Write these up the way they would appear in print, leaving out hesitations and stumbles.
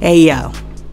Hey yo,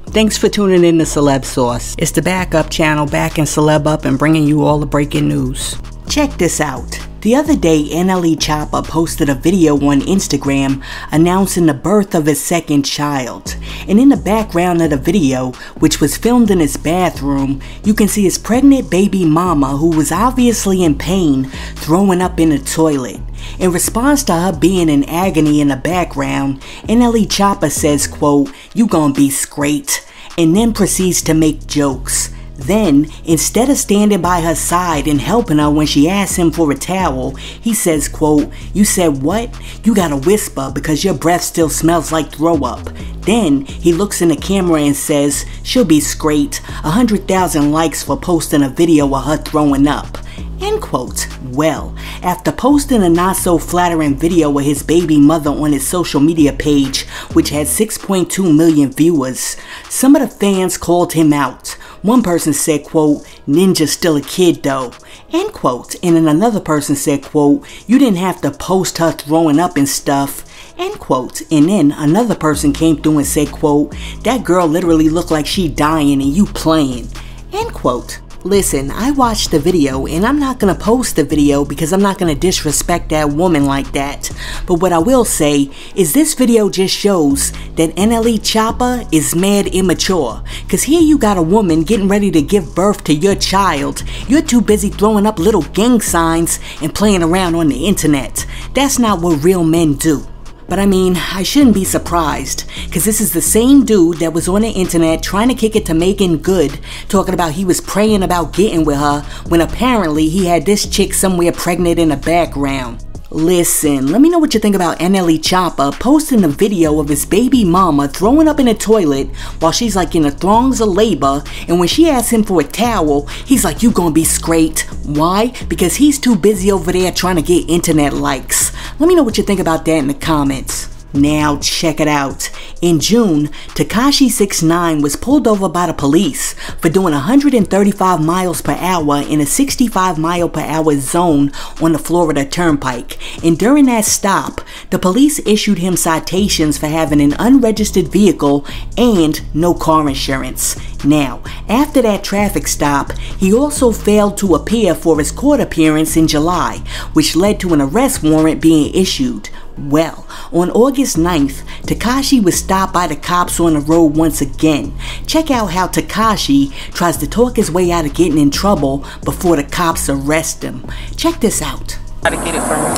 thanks for tuning in to Celeb Source. It's the backup channel backing Celeb up and bringing you all the breaking news. Check this out. The other day, NLE Choppa posted a video on Instagram announcing the birth of his second child. And in the background of the video, which was filmed in his bathroom, you can see his pregnant baby mama, who was obviously in pain, throwing up in the toilet. In response to her being in agony in the background, NLE Choppa says, quote, "You gon' be straight," and then proceeds to make jokes. Then, instead of standing by her side and helping her when she asks him for a towel, he says, quote, "You said what? You gotta whisper because your breath still smells like throw up." Then, he looks in the camera and says, "She'll be straight. 100,000 likes for posting a video of her throwing up." End quote. Well, after posting a not so flattering video of his baby mother on his social media page, which had 6.2 million viewers, some of the fans called him out. One person said, quote, "Ninja's still a kid though," end quote. And then another person said, quote, "You didn't have to post her throwing up and stuff," end quote. And then another person came through and said, quote, "That girl literally looked like she dying and you playing," end quote. Listen, I watched the video and I'm not gonna post the video because I'm not gonna disrespect that woman like that. But what I will say is this video just shows that NLE Choppa is mad immature. Cause here you got a woman getting ready to give birth to your child. You're too busy throwing up little gang signs and playing around on the internet. That's not what real men do. But I mean, I shouldn't be surprised, cause this is the same dude that was on the internet trying to kick it to Megan Good, talking about he was praying about getting with her, when apparently he had this chick somewhere pregnant in the background. Listen, let me know what you think about NLE Choppa posting a video of his baby mama throwing up in the toilet while she's like in the throngs of labor, and when she asks him for a towel, he's like, "You gonna be straight." Why? Because he's too busy over there trying to get internet likes. Let me know what you think about that in the comments. Now check it out. In June, Tekashi 6ix9ine was pulled over by the police for doing 135 miles per hour in a 65 mile per hour zone on the Florida Turnpike. And during that stop, the police issued him citations for having an unregistered vehicle and no car insurance. Now, after that traffic stop, he also failed to appear for his court appearance in July, which led to an arrest warrant being issued. Well, on August 9th, Tekashi was stopped by the cops on the road once again. Check out how Tekashi tries to talk his way out of getting in trouble before the cops arrest him. Check this out. How to get it from me?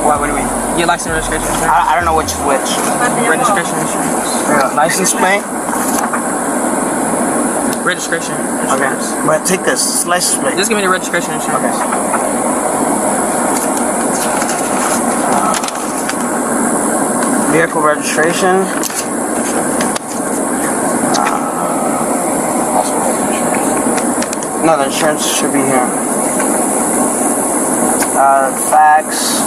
What do you mean? Your license and registration insurance? I don't know which is which. Registration insurance. Yeah, license plate? Registration insurance. Okay. But take this license plate. Just give me the registration insurance. Okay. Vehicle registration. No, the insurance should be here. Fax.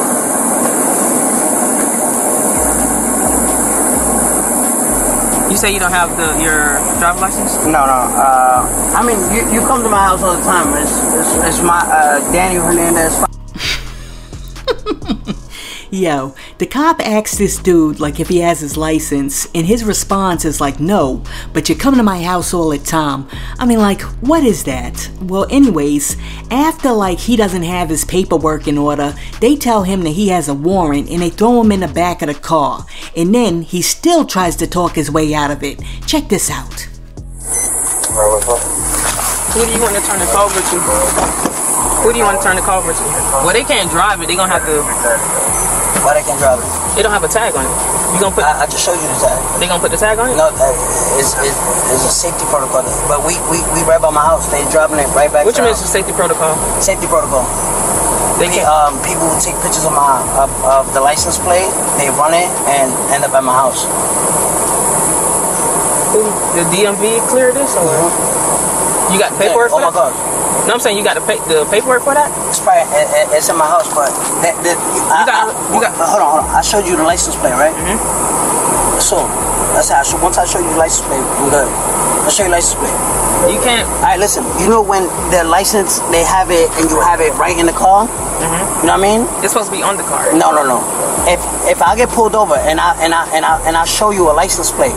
You say you don't have your driver's license? No. I mean, you come to my house all the time. It's my Danny Hernandez. Yo, the cop asks this dude like if he has his license, and his response is like, "No, but you come to my house all the time." I mean, like, what is that? Well, anyways, after like he doesn't have his paperwork in order, they tell him that he has a warrant and they throw him in the back of the car. And then he still tries to talk his way out of it. Check this out. Who do you want to turn the car over to? Who do you want to turn the car over to? Well, they can't drive it. They're going to have to... Why they can't drive it? They don't have a tag on it. You gonna put? I just showed you the tag. They gonna put the tag on it? No, it's a safety protocol. But we right by my house. They driving it right back. What you mean it's a safety protocol? Safety protocol. They can't. People who take pictures of of the license plate, they run it and end up at my house. The DMV cleared this, or you got paperwork for that? Oh my God. No, I'm saying you got the paperwork for that? It's in my house, but hold on. I showed you the license plate, right? Mm-hmm. So that's how. Once I show you the license plate, I'm good. I'll show you the license plate. You can't. All right, listen. You know when the license they have it and you have it right in the car? Mm-hmm. You know what I mean? It's supposed to be on the car. No. If I get pulled over and I show you a license plate,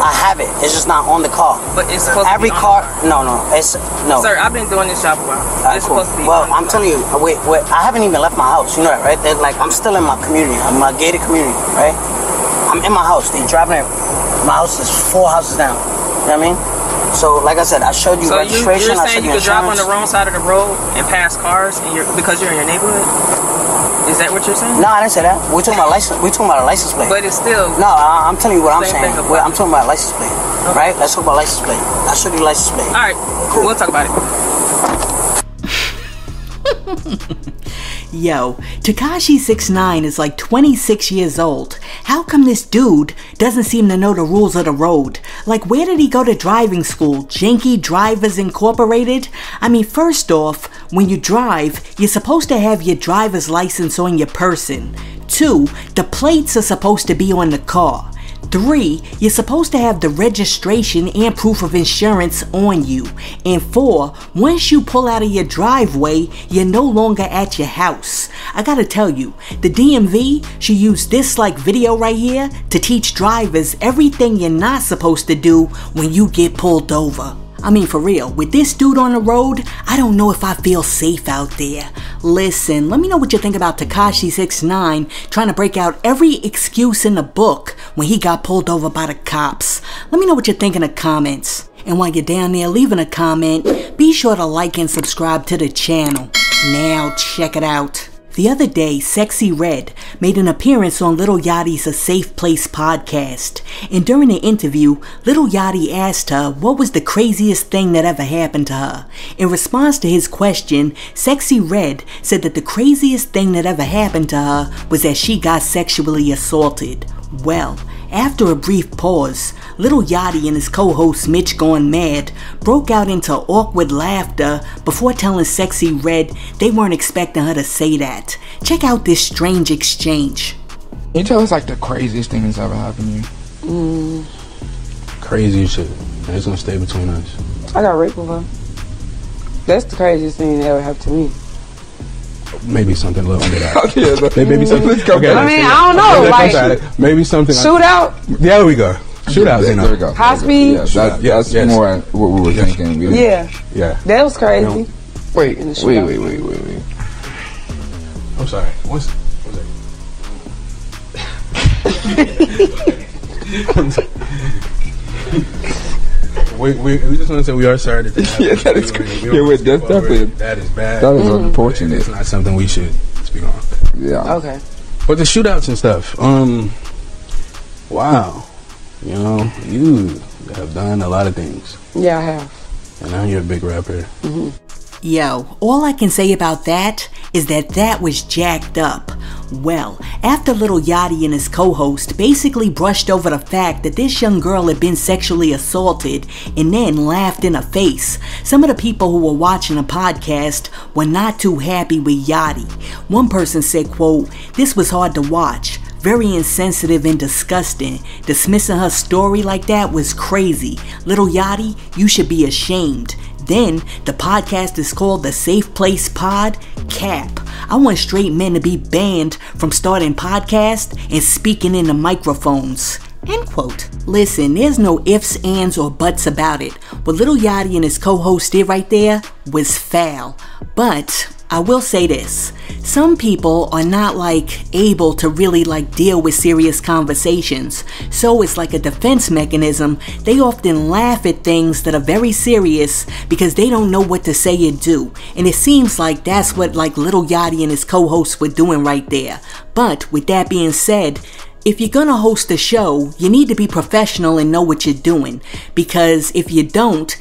I have it. It's just not on the car. But it's supposed every to be car. No. It's no. Sir, I've been doing this job a while. It's Cool. supposed to be. Well, I'm telling you, wait, I haven't even left my house. You know that, right? They're like, I'm still in my community. I'm in my gated community, right? I'm in my house. They driving it. My house is 4 houses down. You know what I mean? So, like I said, I showed you registration. You're saying you could drive on the wrong side of the road and pass cars because you're in your neighborhood? Is that what you're saying? No, I didn't say that. We're talking about license. We're talking about a license plate. But it's still. No, I'm telling you what I'm saying. Thing I'm talking about a license plate, right? Let's talk about license plate. I'll show you the license plate. All right, cool. We'll talk about it. Yo, Tekashi 6ix9ine is like 26 years old. How come this dude doesn't seem to know the rules of the road? Like, where did he go to driving school? Janky Drivers Incorporated? I mean, first off, when you drive, you're supposed to have your driver's license on your person. 2, the plates are supposed to be on the car. 3, you're supposed to have the registration and proof of insurance on you. And 4, once you pull out of your driveway, you're no longer at your house. I gotta tell you, the DMV should use this video right here to teach drivers everything you're not supposed to do when you get pulled over. I mean, for real, with this dude on the road, I don't know if I feel safe out there. Listen, let me know what you think about Tekashi 6ix9ine trying to break out every excuse in the book when he got pulled over by the cops. Let me know what you think in the comments. And while you're down there leaving a comment, be sure to like and subscribe to the channel. Now check it out. The other day, Sexy Red made an appearance on Lil Yachty's A Safe Place podcast, and during the interview, Lil Yachty asked her what was the craziest thing that ever happened to her. In response to his question, Sexy Red said that the craziest thing that ever happened to her was that she got sexually assaulted. Well, after a brief pause, Lil Yachty and his co-host Mitch Gone Mad broke out into awkward laughter before telling Sexy Red they weren't expecting her to say that. Check out this strange exchange. Can you tell us the craziest thing that's ever happened to you? Crazy shit. And it's gonna stay between us. I got raped before. That's the craziest thing that ever happened to me. Maybe something a little under that. Okay, Maybe something. Okay, I mean, I don't know. Maybe something. Shootout? Yeah, there we go. Shootouts, you know. There we go. High speed? Yeah, that's more what we were thinking. Yeah. That was crazy. Wait. I'm sorry. We just want to say we are sorry that yeah, that is crazy. That's definitely. That is bad. That is unfortunate. It's not something we should speak on. Yeah. Okay. But the shootouts and stuff. Wow. You know, you have done a lot of things. Yeah, I have. And now you're a big rapper. Yo, all I can say about that is that was jacked up. Well, after Lil Yachty and his co-host basically brushed over the fact that this young girl had been sexually assaulted and then laughed in her face, some of the people who were watching the podcast were not too happy with Yachty. One person said, quote, "This was hard to watch. Very insensitive and disgusting. Dismissing her story like that was crazy. Lil Yachty, you should be ashamed." Then, the podcast is called The Safe Place Pod. Cap. I want straight men to be banned from starting podcasts and speaking into microphones. End quote. Listen, there's no ifs, ands, or buts about it. What Lil Yachty and his co-host did right there was foul. But I will say this. Some people are not able to really deal with serious conversations. So it's like a defense mechanism. They often laugh at things that are very serious because they don't know what to say or do. And it seems like that's what Lil Yachty and his co-hosts were doing right there. But with that being said, if you're gonna host a show, you need to be professional and know what you're doing. Because if you don't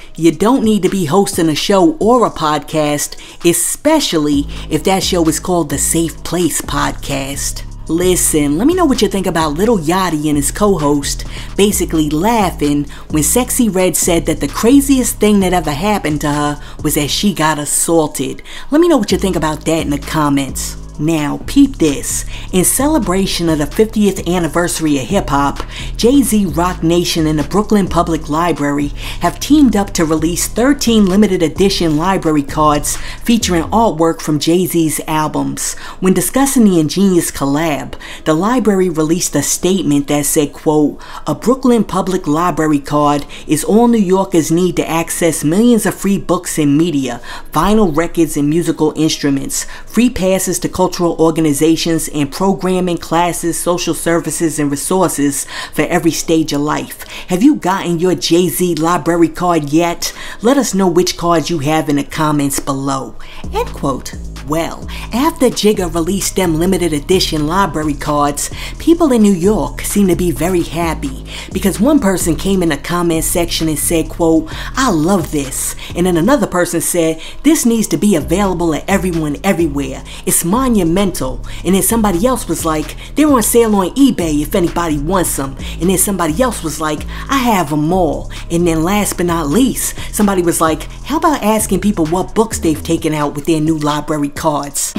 need to be hosting a show or a podcast, especially if that show is called The Safe Place Podcast. Listen, let me know what you think about Lil Yachty and his co-host basically laughing when Sexy Red said that the craziest thing that ever happened to her was that she got assaulted. Let me know what you think about that in the comments. Now, peep this. In celebration of the 50th anniversary of hip-hop, Jay-Z, Rock Nation, and the Brooklyn Public Library have teamed up to release 13 limited edition library cards featuring artwork from Jay-Z's albums. When discussing the ingenious collab, the library released a statement that said, quote, "A Brooklyn Public Library card is all New Yorkers need to access millions of free books and media, vinyl records and musical instruments, free passes to cultural organizations, and programming, classes, social services, and resources for every stage of life. Have you gotten your Jay-Z library card yet? Let us know which cards you have in the comments below." End quote. Well, after Jigga released them limited edition library cards, people in New York seem to be very happy because one person came in the comment section and said, quote, "I love this." And then another person said, "This needs to be available to everyone everywhere. It's monumental." And then somebody else was like, "They're on sale on eBay if anybody wants them." And then somebody else was like, "I have them all." And then last but not least, somebody was like, "How about asking people what books they've taken out with their new library cards?"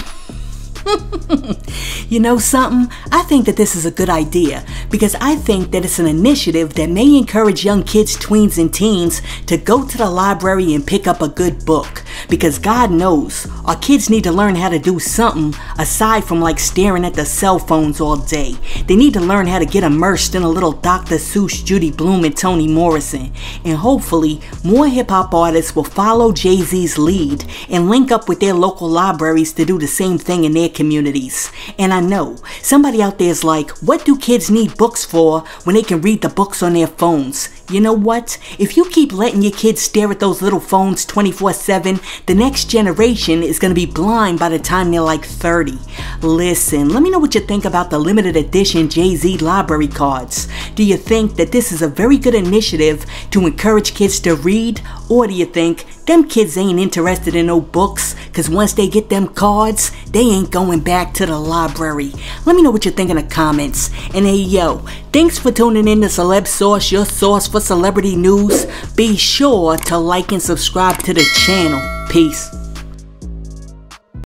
You know something? I think that this is a good idea because I think that it's an initiative that may encourage young kids, tweens, and teens to go to the library and pick up a good book, because God knows our kids need to learn how to do something aside from like staring at the cell phones all day. They need to learn how to get immersed in a little Dr. Seuss, Judy Blume, and Toni Morrison, and hopefully more hip-hop artists will follow Jay-Z's lead and link up with their local libraries to do the same thing in their communities. And I know somebody out there is like, what do kids need books for when they can read the books on their phones? You know what? If you keep letting your kids stare at those little phones 24/7, the next generation is going to be blind by the time they're like 30. Listen, let me know what you think about the limited edition Jay-Z library cards. Do you think that this is a very good initiative to encourage kids to read? Or do you think them kids ain't interested in no books, cause once they get them cards, they ain't going back to the library? Let me know what you think in the comments. And hey yo, thanks for tuning in to Celeb Source, your source for celebrity news. Be sure to like and subscribe to the channel. Peace.